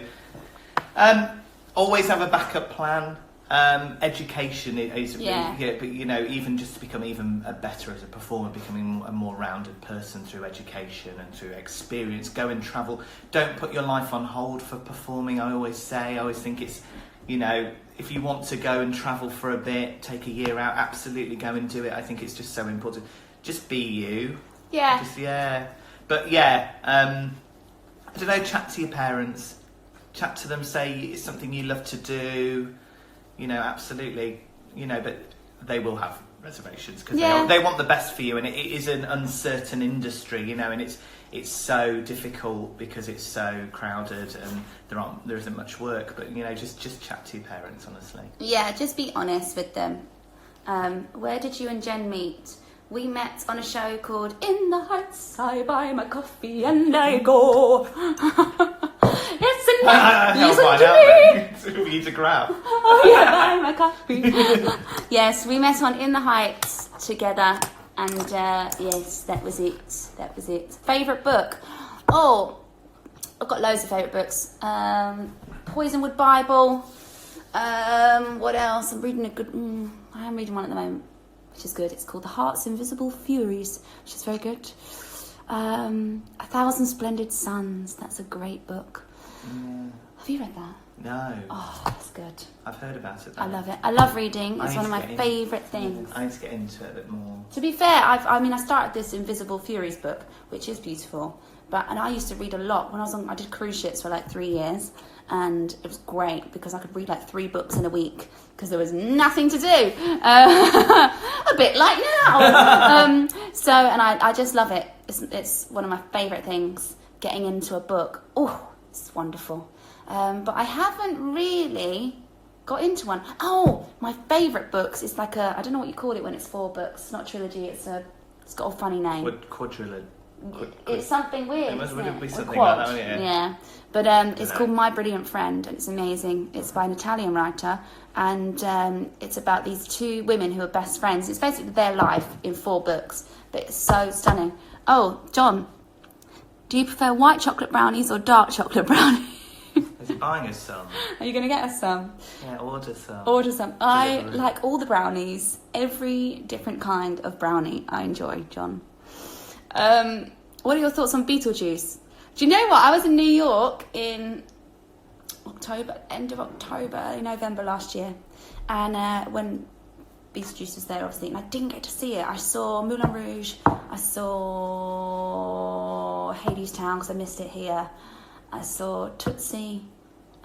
always have a backup plan. Education is but even just to become even better as a performer, becoming a more rounded person through education and through experience. Go and travel. Don't put your life on hold for performing. I always think it's, if you want to go and travel for a bit, take a year out, absolutely go and do it. I think it's just so important. Just be you. Yeah. But I don't know, chat to your parents, chat to them, say it's something you love to do. Absolutely, but they will have reservations because they want the best for you, and it is an uncertain industry, and it's so difficult because it's so crowded and there isn't much work. But just chat to your parents, honestly. Yeah, just be honest with them. Where did you and Jen meet? We met on a show called In the Heights. I buy my coffee and I go. It's enough. Listen to me. We need to grab. Oh yeah, buy my coffee. Yes, we met on In the Heights together, and yes, that was it. Favourite book? Oh, I've got loads of favourite books. Poisonwood Bible. What else? I'm reading I am reading one at the moment, which is good. It's called The Heart's Invisible Furies, which is very good. 1,000 Splendid Suns. That's a great book. Have you read that? No. Oh, that's good. I've heard about it though. I love it. I love reading. It's one of my favourite things. I need to get into it a bit more. To be fair, I started this Invisible Furies book, which is beautiful. And I used to read a lot when I did cruise ships for like 3 years, and it was great because I could read like 3 books in a week because there was nothing to do. A bit like now. And I just love it. It's one of my favourite things, getting into a book. Oh, it's wonderful. But I haven't really got into one. Oh, my favourite books is like I don't know what you call it when it's 4 books. It's not a trilogy. It's got a funny name. Quadrilogy. It's something weird. Would it be something quad. like that? Yeah. But it's called My Brilliant Friend, and it's amazing. It's by an Italian writer, and it's about these 2 women who are best friends. It's basically their life in 4 books, but it's so stunning. Oh, John, do you prefer white chocolate brownies or dark chocolate brownies? Is he buying us some? Are you going to get us some? Yeah, order some. Order some. I like all the brownies. Every different kind of brownie I enjoy, John. What are your thoughts on Beetlejuice? Do you know what? I was in New York in end of October, early November last year. And when Beetlejuice was there, obviously, and I didn't get to see it. I saw Moulin Rouge. I saw Hadestown because I missed it here. I saw Tootsie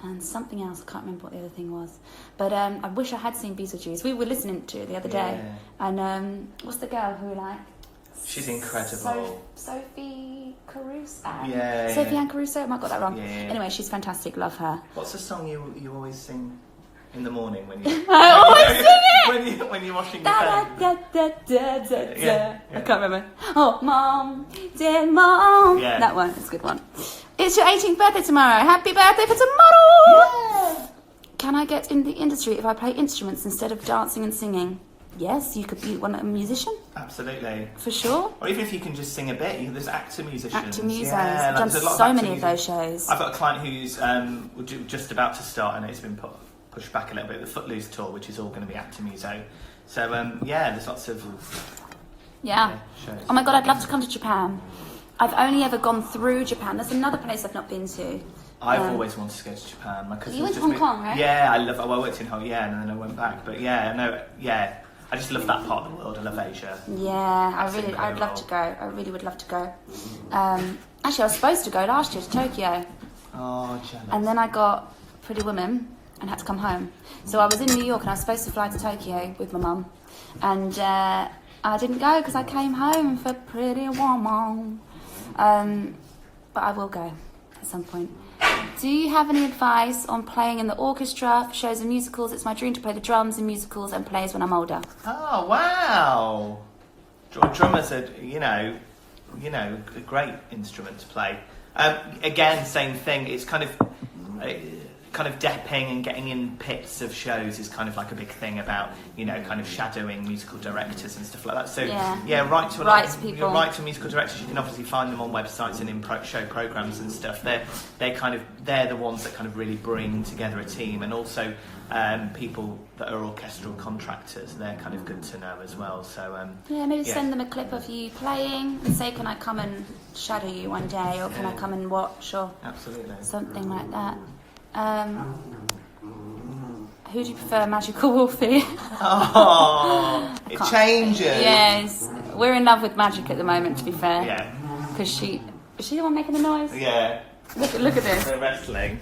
and something else. I can't remember what the other thing was. But I wish I had seen Beetlejuice. We were listening to it the other day. And what's the girl who we like? She's incredible. Sophie Caruso. Yeah. Ann Caruso. I might got that wrong. Yeah. Anyway, she's fantastic. Love her. What's the song you always sing in the morning when you? I always sing it. when you're washing your face. Yeah. I can't remember. Oh, Mom, dear Mom. Yeah. That one. It's a good one. It's your 18th birthday tomorrow. Happy birthday for tomorrow. Yeah. Can I get in the industry if I play instruments instead of dancing and singing? Yes, you could be a musician. Absolutely. For sure. Or even if you can just sing a bit, there's actor musicians. Actor musicians. Yeah, I've done so many of those shows. I've got a client who's just about to start, and it's been pushed back a little bit, the Footloose tour, which is all going to be actor muso. So, there's lots of shows. Oh my God, I'd love to come to Japan. I've only ever gone through Japan. That's another place I've not been to. I've always wanted to go to Japan. You went to Hong Kong, right? Yeah, I worked in Hong Kong, and then I went back. But I just love that part of the world. I love Asia. Yeah, I'd love to go. I really would love to go. Actually, I was supposed to go last year to Tokyo. Oh, jealous. And then I got Pretty Woman and had to come home. So I was in New York and I was supposed to fly to Tokyo with my mum. And I didn't go because I came home for Pretty Woman. But I will go at some point. Do you have any advice on playing in the orchestra for shows and musicals? It's my dream to play the drums in musicals and plays when I'm older. Oh, wow. Drummers are, a great instrument to play. Again, same thing. It's kind of depping and getting in pits of shows is kind of like a big thing about, kind of shadowing musical directors and stuff like that. So, write to musical directors. You can obviously find them on websites and in show programs and stuff. They're the ones that kind of really bring together a team, and also people that are orchestral contractors. They're kind of good to know as well. So maybe send them a clip of you playing and say, can I come and shadow you one day, or can I come and watch, or absolutely something like that. Who do you prefer, Magic or Wolfie? Oh, it changes. Yes, we're in love with Magic at the moment, to be fair. Yeah. Because is she the one making the noise? Yeah. Look at this. They're wrestling.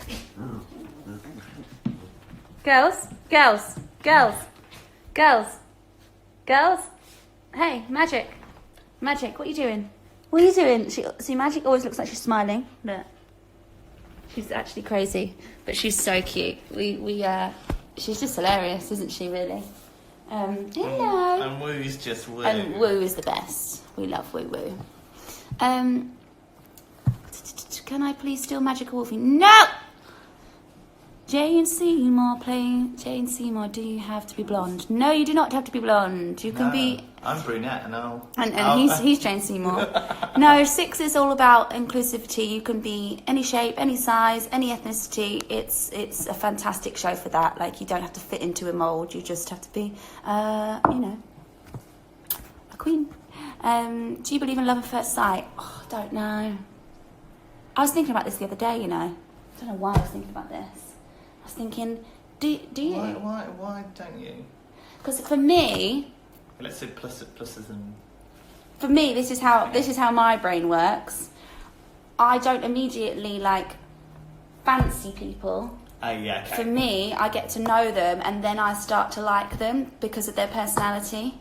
Girls. Hey, Magic, what are you doing? See, Magic always looks like she's smiling. Look. She's actually crazy, but she's so cute. She's just hilarious, isn't she, really? Hello. And Woo's just Woo. And Woo is the best. We love Woo. Can I please steal Magic or Wolfie? No! Jane Seymour playing Jane Seymour. Do you have to be blonde? No, you do not have to be blonde. You can be. I'm brunette, and he's Jane Seymour. No, 6 is all about inclusivity. You can be any shape, any size, any ethnicity. It's a fantastic show for that. Like, you don't have to fit into a mold. You just have to be, a queen. Do you believe in love at first sight? Oh, I don't know. I was thinking about this the other day. I don't know why I was thinking about this. I was thinking, do you? Why don't you? Because for me. Let's say pluses and. For me, this is how my brain works. I don't immediately fancy people. Yeah. Okay. For me, I get to know them and then I start to like them because of their personality.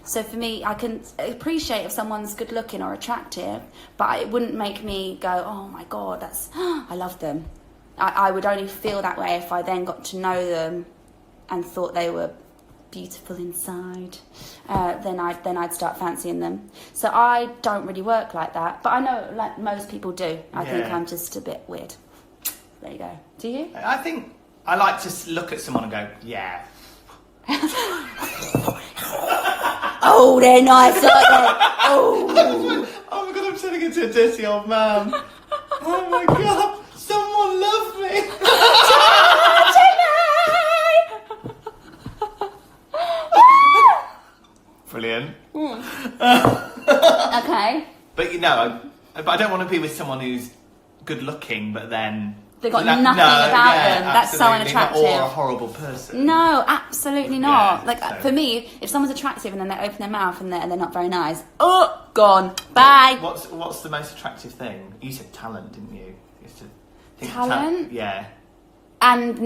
So for me, I can appreciate if someone's good looking or attractive, but it wouldn't make me go, oh my God, I love them. I would only feel that way if I then got to know them and thought they were beautiful inside. Then I'd start fancying them. So I don't really work like that, but I know most people do. I think I'm just a bit weird. There you go. Do you? I think I like to look at someone and go, yeah. Oh, they're nice, aren't they? Oh. Oh my God, I'm turning into a dirty old man. Oh my God, someone love me. Brilliant. Okay. But but I don't want to be with someone who's good looking, but then they've got nothing about them. That's so absolutely, unattractive. or a horrible person. No, absolutely not. Yeah, for me, if someone's attractive and then they open their mouth and they're not very nice, gone. Bye. What's the most attractive thing? You said talent, didn't you? Talent? Yeah. And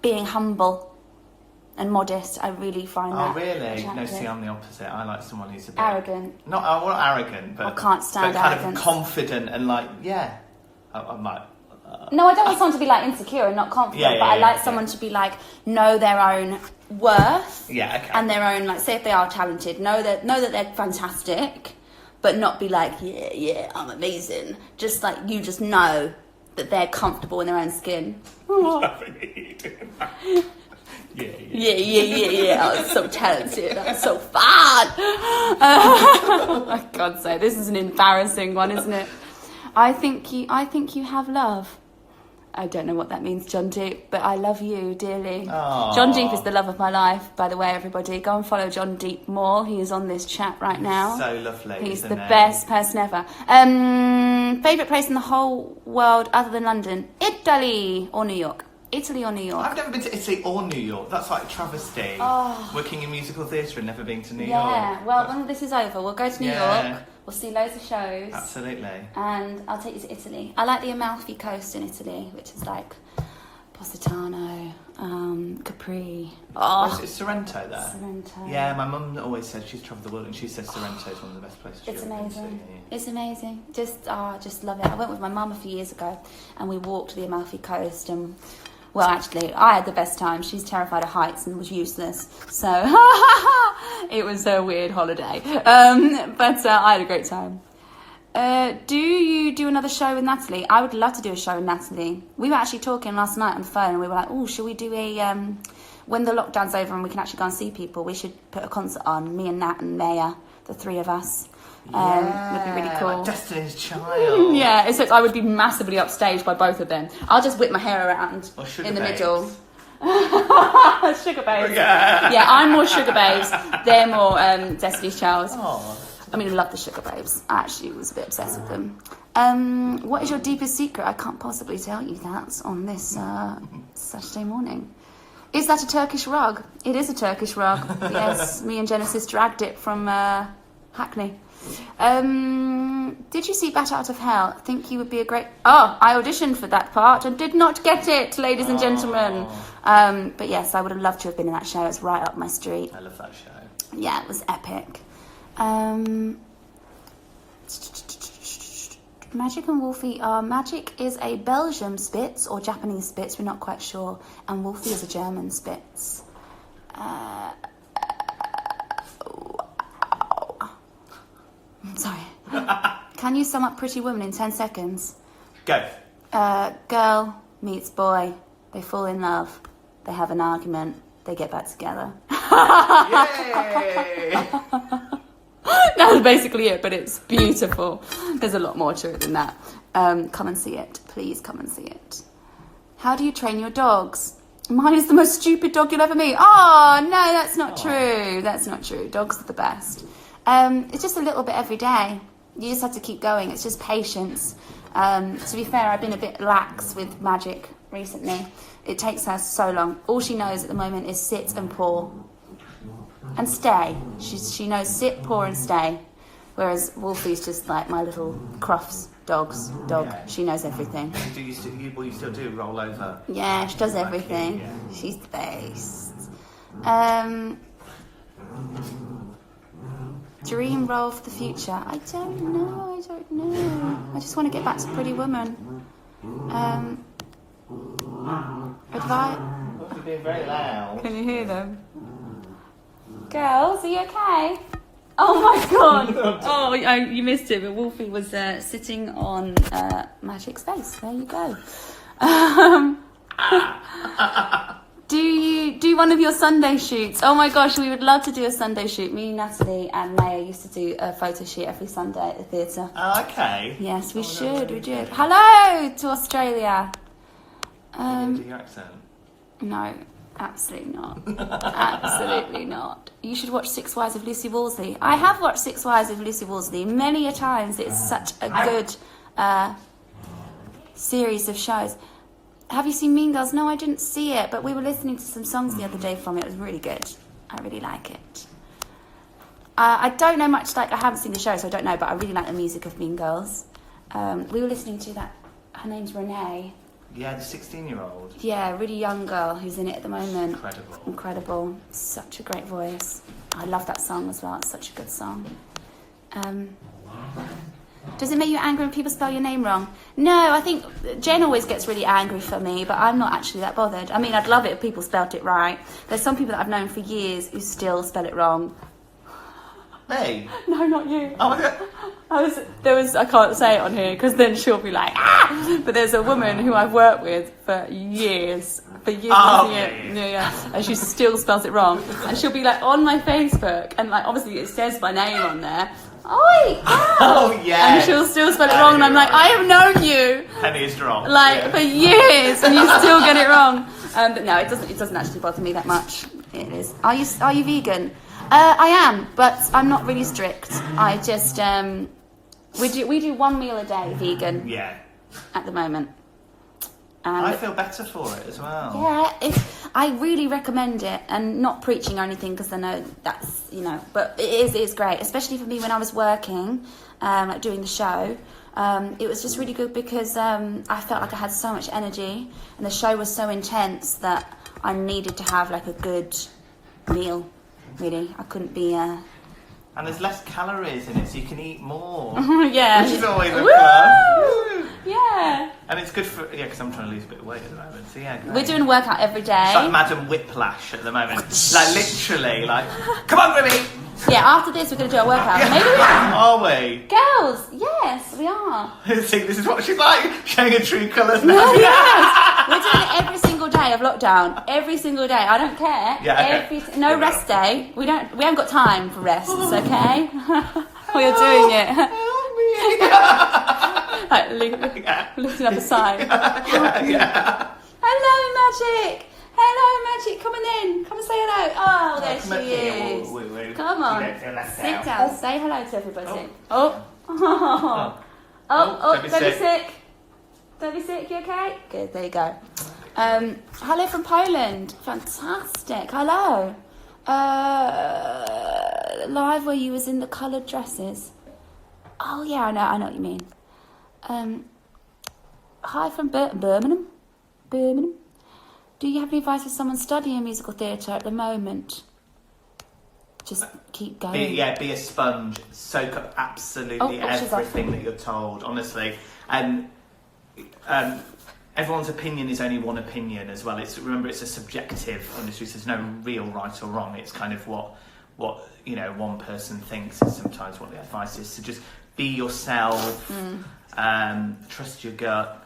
being humble and modest. I really find that. Oh, really? attractive. No, see, I'm the opposite. I like someone who's a bit arrogant. Not arrogant, but I can't stand but kind arrogance. of confident and I'm like. No, I don't want someone to be insecure and not confident, but I like someone to be know their own worth. Yeah, okay. And their own say if they are talented, know that they're fantastic, but not be yeah, I'm amazing. Just you just know that they're comfortable in their own skin. Yeah. I'm so talented. I'm so fun. For God's sake, this is an embarrassing one, isn't it? I think you have love. I don't know what that means, John Deep, but I love you dearly. Aww. John Deep is the love of my life, by the way, everybody. Go and follow John Deep more. He is on this chat right now. So lovely. He's the best person ever. Favourite place in the whole world other than London? Italy or New York? Italy or New York? I've never been to Italy or New York. That's like a travesty. Working in musical theatre and never being to New York. Yeah, well, when this is over, we'll go to New York. We'll see loads of shows. Absolutely. And I'll take you to Italy. I like the Amalfi Coast in Italy, which is Positano, Capri. Oh, is Sorrento there? Sorrento. Yeah, my mum always said she's travelled the world and she says Sorrento is one of the best places she's ever been to. It's amazing. Just love it. I went with my mum a few years ago and we walked the Amalfi Coast and... Well, actually, I had the best time. She's terrified of heights and was useless. So, it was a weird holiday. But I had a great time. Do you do another show with Natalie? I would love to do a show with Natalie. We were actually talking last night on the phone and we were like, should we do when the lockdown's over and we can actually go and see people, we should put a concert on, me and Nat and Maya, the three of us. Would be really cool. Like Destiny's Child. Yeah, except I would be massively upstaged by both of them. I'll just whip my hair around in the middle. Sugar Babes. Yeah, I'm more Sugar Babes. They're more Destiny's Child. Oh. I mean, I love the Sugar Babes. I actually was a bit obsessed with them. What is your deepest secret? I can't possibly tell you that on this Saturday morning. Is that a Turkish rug? It is a Turkish rug. Yes, me and Genesis dragged it from Hackney. Did you see Bat Out of Hell? Think you would be a great... I auditioned for that part and did not get it, ladies and gentlemen. But yes, I would have loved to have been in that show. It's right up my street. I love that show. Yeah, it was epic. Magic and Wolfie are... Magic is a Belgian Spitz or Japanese Spitz, we're not quite sure. And Wolfie is a German Spitz. Sorry. Can you sum up Pretty Woman in 10 seconds? Go. Girl, meets boy. They fall in love. They have an argument. They get back together. Yay! That's basically it, but it's beautiful. There's a lot more to it than that. Come and see it. Please come and see it. How do you train your dogs? Mine is the most stupid dog you'll ever meet. Oh, no, that's not true. That's not true. Dogs are the best. It's just a little bit every day. You just have to keep going. It's just patience. To be fair, I've been a bit lax with Magic recently. It takes her so long. All she knows at the moment is sit and paw. And stay. She knows sit, paw and stay. Whereas Wolfie's just like my little Crofts dog. Yeah. She knows everything. You still do roll over? Yeah, she does everything. Yeah. She's the best. Dream role for the future? I don't know. I just want to get back to Pretty Woman. Advice? You're being very loud. Can you hear them? Girls, are you okay? Oh my god! Oh, you missed it, but Wolfie was sitting on Magic's face. There you go. Do you do one of your Sunday shoots? Oh my gosh, we would love to do a Sunday shoot. Me, Natalie, and Maya used to do a photo shoot every Sunday at the theatre. Okay. Yes, we should. Hello to Australia. Do your accent? No, absolutely not. Absolutely not. You should watch 6 Wives of Lucy Wolseley. I have watched 6 Wives of Lucy Wolseley many a times. It's such a good series of shows. Have you seen Mean Girls? No, I didn't see it, but we were listening to some songs the other day from it. It was really good. I really like it. I don't know much, I haven't seen the show, so I don't know, but I really like the music of Mean Girls. We were listening to that, her name's Renee. Yeah, the 16-year-old. Yeah, really young girl who's in it at the moment. Incredible. Such a great voice. I love that song as well. It's such a good song. Does it make you angry when people spell your name wrong? No, I think Jen always gets really angry for me, but I'm not actually that bothered. I mean, I'd love it if people spelt it right. There's some people that I've known for years who still spell it wrong. Me? No, not you. Oh my god. I can't say it on here because then she'll be like, ah! But there's a woman who I've worked with for years. Oh, yeah. And she still spells it wrong. And she'll be like on my Facebook, and like obviously it says my name on there. Oi! Oh yeah. And she'll still spell it wrong, and I'm like, I have known you Penny is wrong. for years, and you still get it wrong. But no, it doesn't actually bother me that much. It is. Are you vegan? I am, but I'm not really strict. I just we do 1 meal a day vegan. Yeah. At the moment. I feel better for it as well. Yeah, I really recommend it, and not preaching or anything because I know that's but it is great, especially for me when I was working, like doing the show. It was just really good because I felt like I had so much energy, and the show was so intense that I needed to have like a good meal. Really, I couldn't be. And there's less calories in it, so you can eat more. Yeah, which is always a plus. Yeah. And it's good for because I'm trying to lose a bit of weight at the moment. So yeah, great. We're doing a workout every day. It's like Madam Whiplash at the moment. Like literally, come on, Gribby. Yeah, after this we're going to do a workout. Maybe we are. Are we? Girls, yes, we are. See, this is what she's like, showing her true colours now. Yes. We're doing it every single day of lockdown. Every single day. I don't care. Yeah, okay. No rest day. We haven't got time for rests, okay? We are doing it. Help me. Like lifting up a sign. Yeah. Hello, Magic. Hello, Magic. Come on in. Come and say hello. Oh, there she is. Come on. Sit down. Say hello to everybody. Oh. Don't be sick. Don't be sick. You okay? Good. There you go. Hello from Poland. Fantastic. Hello. Live where you was in the coloured dresses. Oh yeah, I know what you mean. Hi from Birmingham. Do you have any advice for someone studying musical theatre at the moment? Just keep going. Be a sponge. Soak up absolutely everything that you're told, honestly. And everyone's opinion is only one opinion as well. Remember, it's a subjective industry, so there's no real right or wrong. It's kind of what one person thinks is sometimes what the advice is. So just be yourself, trust your gut.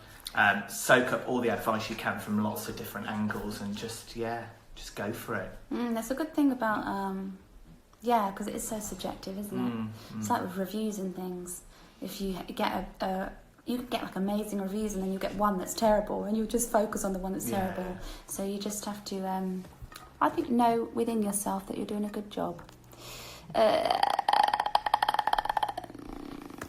soak up all the advice you can from lots of different angles, and just go for it. That's a good thing about because it is so subjective, isn't it? It's like with reviews and things. If you get you get like amazing reviews, and then you get one that's terrible, and you just focus on the one that's terrible. So you just have to, I think, know within yourself that you're doing a good job.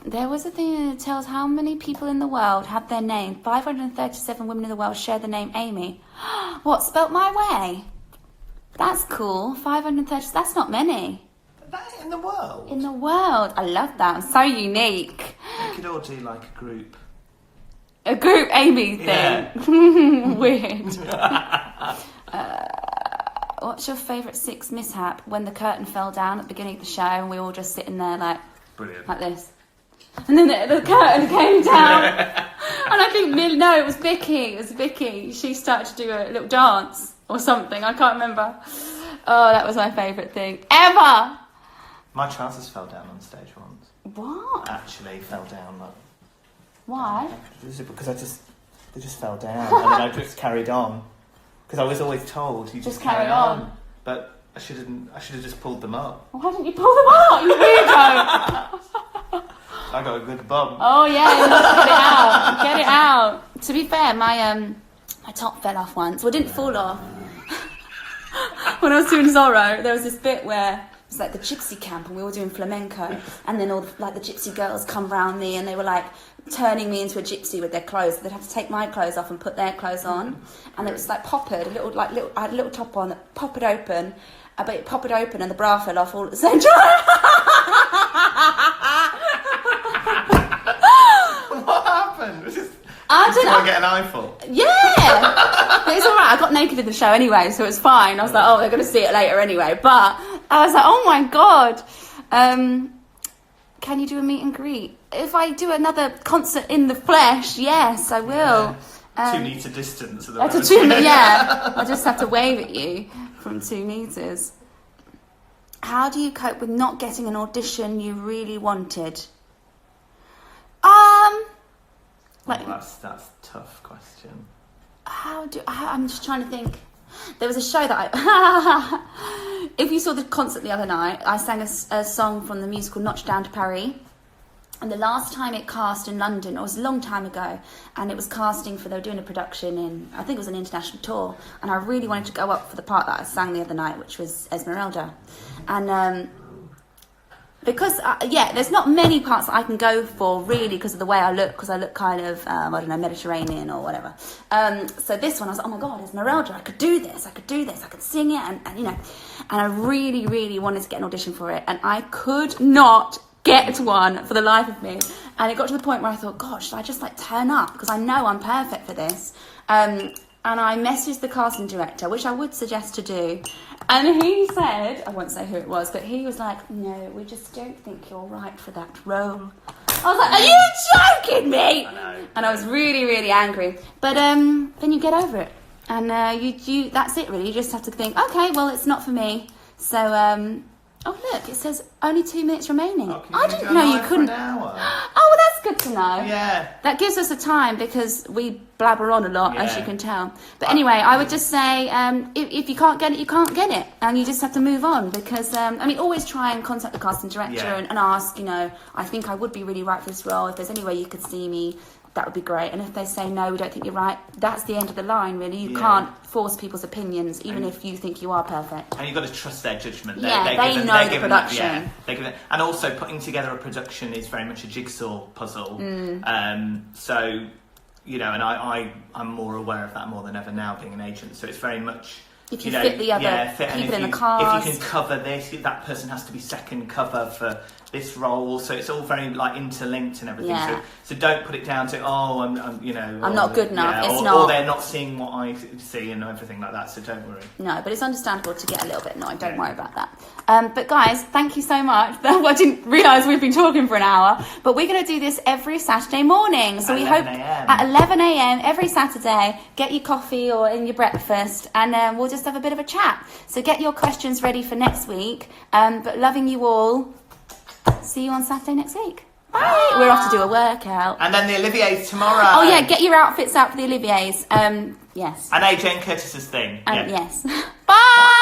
There was a thing that tells how many people in the world have their name. 537 women in the world share the name Aimie. What, spelt my way? That's cool. 530, that's not many. That in the world? In the world. I love that. I'm so unique. We could all do like a group. A group Aimie thing. Yeah. Weird. What's your favourite 6 mishap? When the curtain fell down at the beginning of the show and we all just sitting there like... Brilliant. Like this. And then the curtain came down. And I think, no, it was Vicky. It was Vicky. She started to do a little dance or something. I can't remember. Oh, that was my favourite thing ever. My trousers fell down on stage once. What? Actually fell down. Like, why? Because they just fell down, and then I just carried on. Because I was always told you just carry on. But I should have just pulled them up. Why didn't you pull them up, you weirdo? I got a good bum. Oh yeah, get it out. Get it out. To be fair, my top fell off once. Well, it didn't fall off. When I was doing Zorro, there was this bit where it was like the gypsy camp, and we were doing flamenco, and then all the gypsy girls come round me, and they were like turning me into a gypsy with their clothes. They'd have to take my clothes off and put their clothes on, and it was like poppered, I had a little top on that poppered open, but it poppered open and the bra fell off all at the same time. What happened? I don't know. Get an eyeful. Yeah, but it's all right. I got naked in the show anyway, so it's fine. I was like, oh, they're going to see it later anyway. But I was like, oh my god, can you do a meet and greet? If I do another concert in the flesh, yes, I will. 2 metre distance. Yeah, I just have to wave at you from 2 meters. How do you cope with not getting an audition you really wanted? That's a tough question. I'm just trying to think. There was a show that if you saw the concert the other night, I sang a song from the musical Notre Dame de Paris. And the last time it cast in London, it was a long time ago, and it was casting they were doing a production in, I think it was an international tour, and I really wanted to go up for the part that I sang the other night, which was Esmeralda. And because, there's not many parts that I can go for, really, because of the way I look, because I look kind of, Mediterranean or whatever. So this one, I was like, oh my God, Esmeralda, I could do this, I could sing it, and and I really, really wanted to get an audition for it, and I could not get one for the life of me. And it got to the point where I thought, gosh, should I just turn up, because I know I'm perfect for this. And I messaged the casting director, which I would suggest to do, and he said, I won't say who it was, but he was like, no, we just don't think you're right for that role. I was like, are you joking me? I know. And I was really, really angry. But then you get over it, and you that's it really. You just have to think, okay, well, it's not for me. So oh look, it says only 2 minutes remaining. I didn't know you couldn't. For an hour. Oh, well, that's good to know. Yeah. That gives us a time, because we blabber on a lot, as you can tell. But anyway, I would just say, if you can't get it, you can't get it, and you just have to move on. Because always try and contact the casting director and ask. I think I would be really right for this role. If there's any way you could see me, that would be great. And if they say no, we don't think you're right, that's the end of the line, really. You can't force people's opinions, even if you think you are perfect. And you've got to trust their judgment. They know the production. And also, putting together a production is very much a jigsaw puzzle. So, and I'm more aware of that more than ever now, being an agent. So it's very much... If you fit the other people in the cast. If you can cover this, that person has to be second cover for this role. So it's all very interlinked and everything. Yeah. So don't put it down to I'm not good enough. It's not. Or they're not seeing what I see and everything like that. So don't worry. No, but it's understandable to get a little bit annoyed. Don't worry about that. But guys, thank you so much. I didn't realise we've been talking for an hour, but we're going to do this every Saturday morning. So we hope at 11 a.m. every Saturday. Get your coffee or in your breakfast, and we'll just have a bit of a chat. So get your questions ready for next week. But loving you all. See you on Saturday next week. Bye. We're off to do a workout. And then the Olivier's tomorrow. Oh yeah, get your outfits out for the Olivier's. Yes. And AJ and Curtis's thing. Yes. Bye.